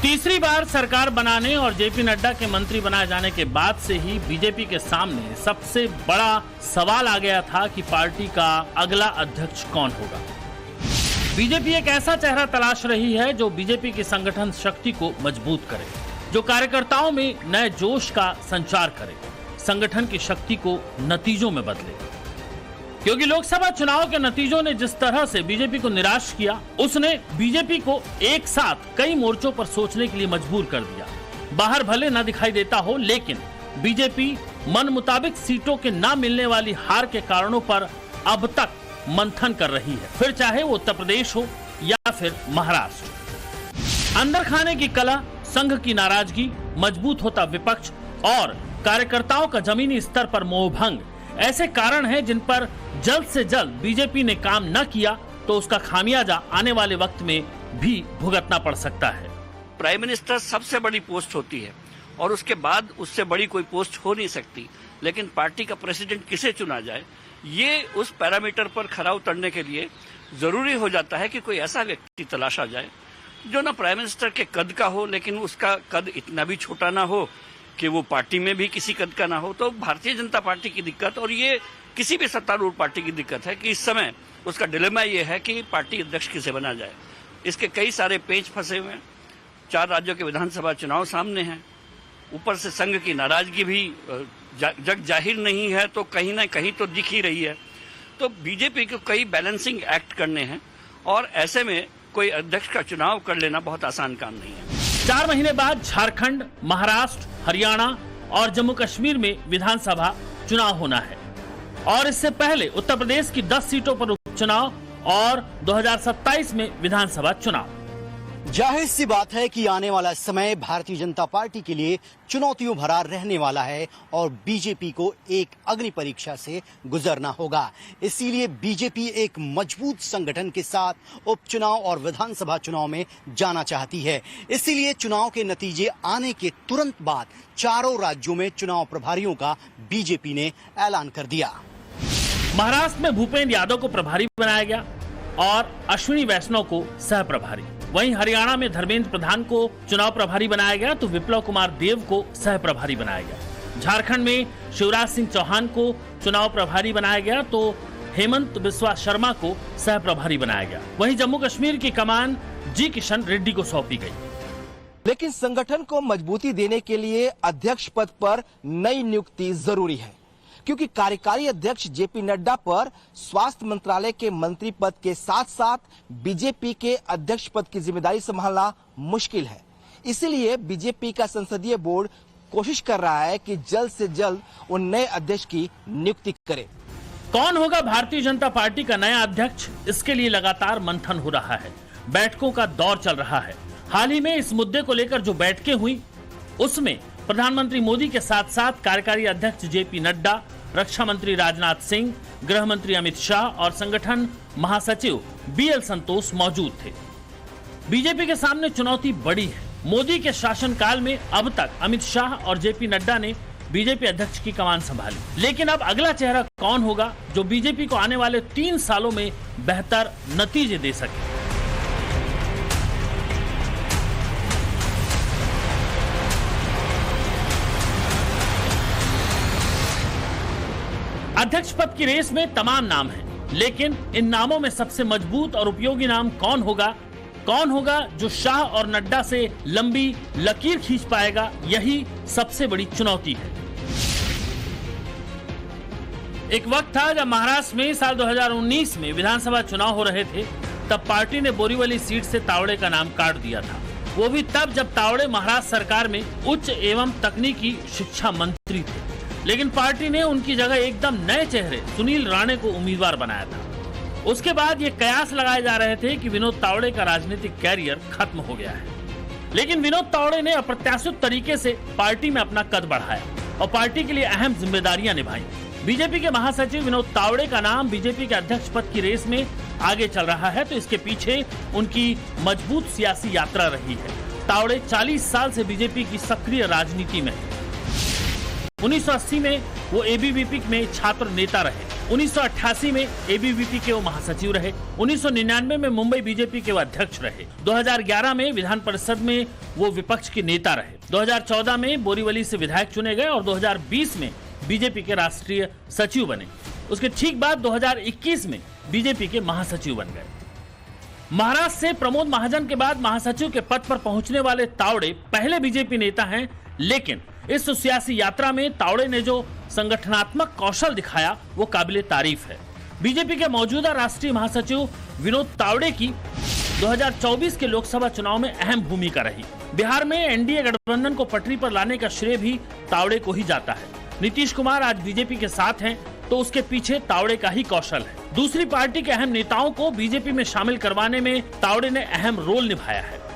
तीसरी बार सरकार बनाने और जेपी नड्डा के मंत्री बनाए जाने के बाद से ही बीजेपी के सामने सबसे बड़ा सवाल आ गया था कि पार्टी का अगला अध्यक्ष कौन होगा। बीजेपी एक ऐसा चेहरा तलाश रही है जो बीजेपी की संगठन शक्ति को मजबूत करे, जो कार्यकर्ताओं में नए जोश का संचार करे, संगठन की शक्ति को नतीजों में बदले। क्योंकि लोकसभा चुनाव के नतीजों ने जिस तरह से बीजेपी को निराश किया, उसने बीजेपी को एक साथ कई मोर्चों पर सोचने के लिए मजबूर कर दिया। बाहर भले न दिखाई देता हो, लेकिन बीजेपी मन मुताबिक सीटों के न मिलने वाली हार के कारणों पर अब तक मंथन कर रही है, फिर चाहे वो उत्तर प्रदेश हो या फिर महाराष्ट्र। अंदर खाने की कला, संघ की नाराजगी, मजबूत होता विपक्ष और कार्यकर्ताओं का जमीनी स्तर पर मोहभंग ऐसे कारण हैं जिन पर जल्द से जल्द बीजेपी ने काम न किया तो उसका खामियाजा आने वाले वक्त में भी भुगतना पड़ सकता है। प्राइम मिनिस्टर सबसे बड़ी पोस्ट होती है और उसके बाद उससे बड़ी कोई पोस्ट हो नहीं सकती, लेकिन पार्टी का प्रेसिडेंट किसे चुना जाए, ये उस पैरामीटर पर खरा उतरने के लिए जरूरी हो जाता है कि कोई ऐसा व्यक्ति तलाशा जाए जो ना प्राइम मिनिस्टर के कद का हो, लेकिन उसका कद इतना भी छोटा ना हो कि वो पार्टी में भी किसी कद का ना हो। तो भारतीय जनता पार्टी की दिक्कत, और ये किसी भी सत्तारूढ़ पार्टी की दिक्कत है कि इस समय उसका डिलेमा ये है कि पार्टी अध्यक्ष किसे बना जाए। इसके कई सारे पेच फंसे हुए हैं। 4 राज्यों के विधानसभा चुनाव सामने हैं, ऊपर से संघ की नाराजगी भी जग जाहिर नहीं है तो कहीं ना कहीं तो दिख ही रही है। तो बीजेपी को कई बैलेंसिंग एक्ट करने हैं और ऐसे में कोई अध्यक्ष का चुनाव कर लेना बहुत आसान काम नहीं है। 4 महीने बाद झारखंड, महाराष्ट्र, हरियाणा और जम्मू कश्मीर में विधानसभा चुनाव होना है और इससे पहले उत्तर प्रदेश की 10 सीटों पर उपचुनाव और 2027 में विधानसभा चुनाव। जाहिर सी बात है कि आने वाला समय भारतीय जनता पार्टी के लिए चुनौतियों भरा रहने वाला है और बीजेपी को एक अग्नि परीक्षा से गुजरना होगा। इसीलिए बीजेपी एक मजबूत संगठन के साथ उपचुनाव और विधानसभा चुनाव में जाना चाहती है। इसीलिए चुनाव के नतीजे आने के तुरंत बाद चारों राज्यों में चुनाव प्रभारियों का बीजेपी ने ऐलान कर दिया। महाराष्ट्र में भूपेंद्र यादव को प्रभारी बनाया गया और अश्विनी वैष्णव को सह प्रभारी। वहीं हरियाणा में धर्मेंद्र प्रधान को चुनाव प्रभारी बनाया गया तो विप्लव कुमार देव को सह प्रभारी बनाया गया। झारखंड में शिवराज सिंह चौहान को चुनाव प्रभारी बनाया गया तो हेमंत बिस्वा शर्मा को सह प्रभारी बनाया गया। वहीं जम्मू कश्मीर की कमान जी किशन रेड्डी को सौंपी गई। लेकिन संगठन को मजबूती देने के लिए अध्यक्ष पद पर नई नियुक्ति जरूरी है, क्योंकि कार्यकारी अध्यक्ष जेपी नड्डा पर स्वास्थ्य मंत्रालय के मंत्री पद के साथ साथ बीजेपी के अध्यक्ष पद की जिम्मेदारी संभालना मुश्किल है। इसीलिए बीजेपी का संसदीय बोर्ड कोशिश कर रहा है कि जल्द से जल्द उन नए अध्यक्ष की नियुक्ति करे। कौन होगा भारतीय जनता पार्टी का नया अध्यक्ष, इसके लिए लगातार मंथन हो रहा है, बैठकों का दौर चल रहा है। हाल ही में इस मुद्दे को लेकर जो बैठकें हुई उसमें प्रधानमंत्री मोदी के साथ साथ कार्यकारी अध्यक्ष जेपी नड्डा, रक्षा मंत्री राजनाथ सिंह, गृह मंत्री अमित शाह और संगठन महासचिव बीएल संतोष मौजूद थे। बीजेपी के सामने चुनौती बड़ी है। मोदी के शासनकाल में अब तक अमित शाह और जेपी नड्डा ने बीजेपी अध्यक्ष की कमान संभाली, लेकिन अब अगला चेहरा कौन होगा जो बीजेपी को आने वाले 3 सालों में बेहतर नतीजे दे सके। अध्यक्ष पद की रेस में तमाम नाम हैं, लेकिन इन नामों में सबसे मजबूत और उपयोगी नाम कौन होगा जो शाह और नड्डा से लंबी लकीर खींच पाएगा, यही सबसे बड़ी चुनौती है। एक वक्त था जब महाराष्ट्र में साल 2019 में विधानसभा चुनाव हो रहे थे, तब पार्टी ने बोरीवली सीट से तावड़े का नाम काट दिया था। वो भी तब जब तावड़े महाराष्ट्र सरकार में उच्च एवं तकनीकी शिक्षा मंत्री थे, लेकिन पार्टी ने उनकी जगह एकदम नए चेहरे सुनील राणे को उम्मीदवार बनाया था। उसके बाद ये कयास लगाए जा रहे थे कि विनोद तावड़े का राजनीतिक कैरियर खत्म हो गया है, लेकिन विनोद तावड़े ने अप्रत्याशित तरीके से पार्टी में अपना कद बढ़ाया और पार्टी के लिए अहम जिम्मेदारियां निभाई। बीजेपी के महासचिव विनोद तावड़े का नाम बीजेपी के अध्यक्ष पद की रेस में आगे चल रहा है, तो इसके पीछे उनकी मजबूत सियासी यात्रा रही है। तावड़े 40 साल से बीजेपी की सक्रिय राजनीति में है। 1980 में वो एबीवीपी में छात्र नेता रहे। 1988 में एबीवीपी के वो महासचिव रहे। 1999 में मुंबई बीजेपी के वो अध्यक्ष रहे। 2011 में विधान परिषद में वो विपक्ष के नेता रहे। 2014 में बोरीवली से विधायक चुने गए और 2020 में बीजेपी के राष्ट्रीय सचिव बने। उसके ठीक बाद 2021 में बीजेपी के महासचिव बन गए। महाराष्ट्र से प्रमोद महाजन के बाद महासचिव के पद पर पहुंचने वाले तावड़े पहले बीजेपी नेता हैं, लेकिन इस सियासी यात्रा में तावड़े ने जो संगठनात्मक कौशल दिखाया वो काबिले तारीफ है। बीजेपी के मौजूदा राष्ट्रीय महासचिव विनोद तावड़े की 2024 के लोकसभा चुनाव में अहम भूमिका रही। बिहार में एनडीए गठबंधन को पटरी पर लाने का श्रेय भी तावड़े को ही जाता है। नीतीश कुमार आज बीजेपी के साथ हैं तो उसके पीछे तावड़े का ही कौशल है। दूसरी पार्टी के अहम नेताओं को बीजेपी में शामिल करवाने में तावड़े ने अहम रोल निभाया है।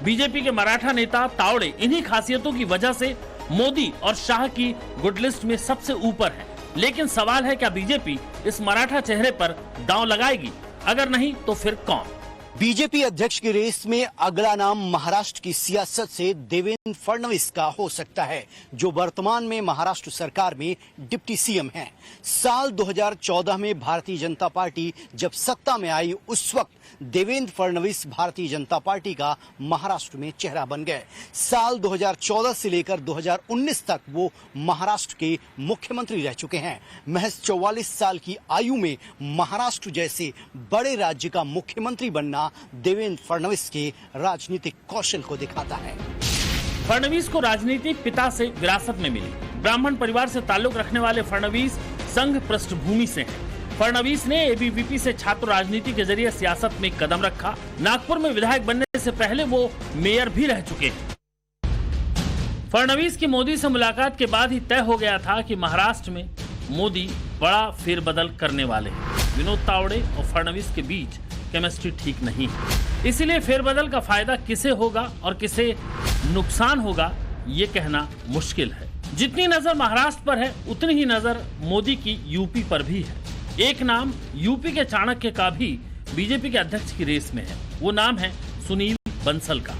बीजेपी के मराठा नेता तावड़े इन्हीं खासियतों की वजह से मोदी और शाह की गुड लिस्ट में सबसे ऊपर है। लेकिन सवाल है, क्या बीजेपी इस मराठा चेहरे पर दांव लगाएगी? अगर नहीं तो फिर कौन? बीजेपी अध्यक्ष की रेस में अगला नाम महाराष्ट्र की सियासत से देवेंद्र फडणवीस का हो सकता है, जो वर्तमान में महाराष्ट्र सरकार में डिप्टी सीएम हैं। साल 2014 में भारतीय जनता पार्टी जब सत्ता में आई, उस वक्त देवेंद्र फडणवीस भारतीय जनता पार्टी का महाराष्ट्र में चेहरा बन गए। साल 2014 से लेकर 2019 तक वो महाराष्ट्र के मुख्यमंत्री रह चुके हैं। महज 44 साल की आयु में महाराष्ट्र जैसे बड़े राज्य का मुख्यमंत्री बनना देवेंद्र फडणवीस के राजनीतिक कौशल को दिखाता है। फडणवीस को राजनीतिक पिता से विरासत में मिली। ब्राह्मण परिवार से ताल्लुक रखने वाले फडणवीस संघ पृष्ठभूमि से हैं। फडणवीस ने एबीवीपी से छात्र राजनीति के जरिए सियासत में कदम रखा। नागपुर में विधायक बनने से पहले वो मेयर भी रह चुके हैं। फडणवीस की मोदी से मुलाकात के बाद ही तय हो गया था कि महाराष्ट्र में मोदी बड़ा फेरबदल करने वाले हैं। विनोद तावड़े और फडणवीस के बीच केमिस्ट्री ठीक नहीं है, इसीलिए फेरबदल का फायदा किसे होगा और किसे नुकसान होगा ये कहना मुश्किल है। जितनी नजर महाराष्ट्र पर है, उतनी ही नजर मोदी की यूपी पर भी है। एक नाम यूपी के चाणक्य का भी बीजेपी के अध्यक्ष की रेस में है। वो नाम है सुनील बंसल का।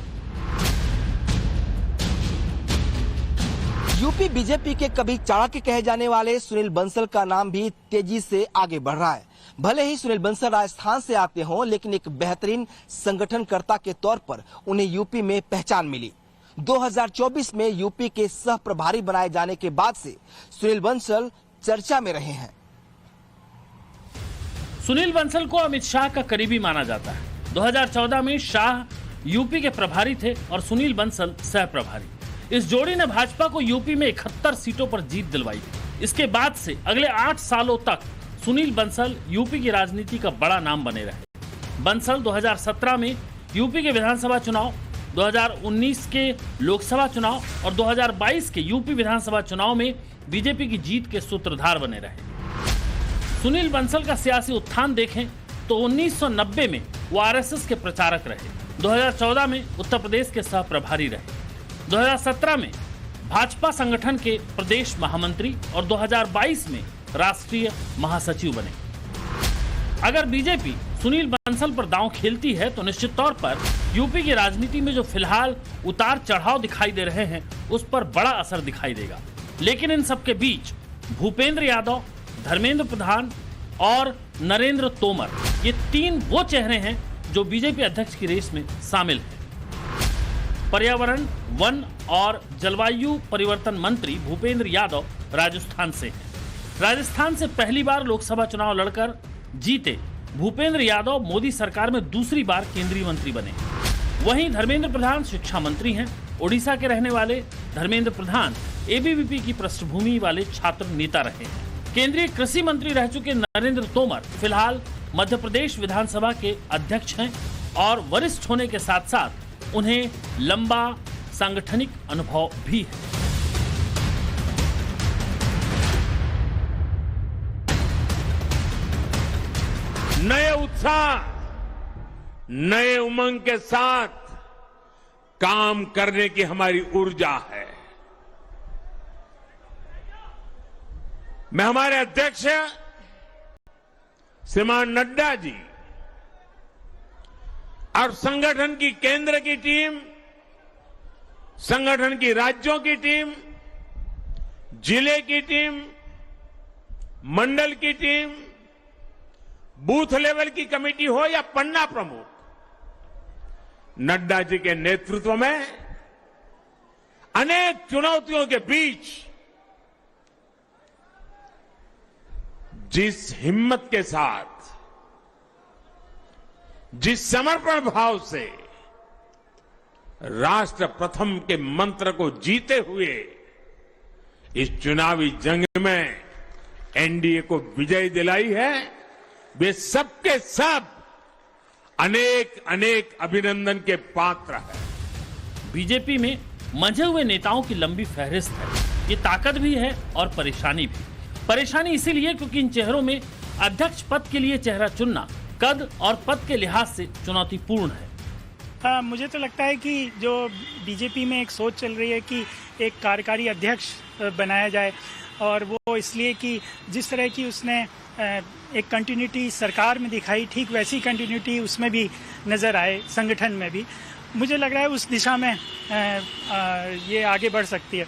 यूपी बीजेपी के कभी चाणक्य कहे जाने वाले सुनील बंसल का नाम भी तेजी से आगे बढ़ रहा है। भले ही सुनील बंसल राजस्थान से आते हों, लेकिन एक बेहतरीन संगठनकर्ता के तौर पर उन्हें यूपी में पहचान मिली। 2024 में यूपी के सह प्रभारी बनाए जाने के बाद से सुनील बंसल चर्चा में रहे हैं। सुनील बंसल को अमित शाह का करीबी माना जाता है। 2014 में शाह यूपी के प्रभारी थे और सुनील बंसल सह प्रभारी। इस जोड़ी ने भाजपा को यूपी में 71 सीटों पर जीत दिलवाई। इसके बाद से अगले 8 सालों तक सुनील बंसल यूपी की राजनीति का बड़ा नाम बने रहे। बंसल 2017 में यूपी के विधानसभा चुनाव, 2019 के लोकसभा चुनाव और 2022 के यूपी विधानसभा चुनाव में बीजेपी की जीत के सूत्रधार बने रहे। सुनील बंसल का सियासी उत्थान देखें तो 1990 में वो आरएसएस के प्रचारक रहे। 2014 में उत्तर प्रदेश के सह प्रभारी रहे। 2017 में भाजपा संगठन के प्रदेश महामंत्री और 2022 में राष्ट्रीय महासचिव बने। अगर बीजेपी सुनील बंसल पर दांव खेलती है तो निश्चित तौर पर यूपी की राजनीति में जो फिलहाल उतार चढ़ाव दिखाई दे रहे हैं, उस पर बड़ा असर दिखाई देगा। लेकिन इन सबके बीच भूपेंद्र यादव, धर्मेंद्र प्रधान और नरेंद्र तोमर, ये 3 वो चेहरे हैं जो बीजेपी अध्यक्ष की रेस में शामिल हैं। पर्यावरण, वन और जलवायु परिवर्तन मंत्री भूपेंद्र यादव राजस्थान से हैं। राजस्थान से पहली बार लोकसभा चुनाव लड़कर जीते भूपेंद्र यादव मोदी सरकार में दूसरी बार केंद्रीय मंत्री बने। वहीं धर्मेंद्र प्रधान शिक्षा मंत्री हैं। ओडिशा के रहने वाले धर्मेंद्र प्रधान एबीवीपी की पृष्ठभूमि वाले छात्र नेता रहे हैं। केंद्रीय कृषि मंत्री रह चुके नरेंद्र तोमर फिलहाल मध्य प्रदेश विधानसभा के अध्यक्ष हैं और वरिष्ठ होने के साथ साथ उन्हें लंबा सांगठनिक अनुभव भी है। नए उत्साह, नए उमंग के साथ काम करने की हमारी ऊर्जा है। मैं हमारे अध्यक्ष श्रीमान नड्डा जी और संगठन की केंद्र की टीम, संगठन की राज्यों की टीम, जिले की टीम, मंडल की टीम, बूथ लेवल की कमेटी हो या पन्ना प्रमुख, नड्डा जी के नेतृत्व में अनेक चुनौतियों के बीच जिस हिम्मत के साथ, जिस समर्पण भाव से राष्ट्र प्रथम के मंत्र को जीते हुए इस चुनावी जंग में एनडीए को विजय दिलाई है, वे सबके सब अनेक अनेक अभिनंदन के पात्र हैं। बीजेपी में मंझे हुए नेताओं की लंबी फहरिस्त है। ये ताकत भी है और परेशानी भी। परेशानी इसीलिए क्योंकि इन चेहरों में अध्यक्ष पद के लिए चेहरा चुनना कद और पद के लिहाज से चुनौतीपूर्ण है। मुझे तो लगता है कि जो बीजेपी में एक सोच चल रही है कि एक कार्यकारी अध्यक्ष बनाया जाए, और वो इसलिए कि जिस तरह की उसने एक कंटिन्यूटी सरकार में दिखाई, ठीक वैसी कंटिन्यूटी उसमें भी नज़र आए, संगठन में भी। मुझे लग रहा है उस दिशा में ये आगे बढ़ सकती है।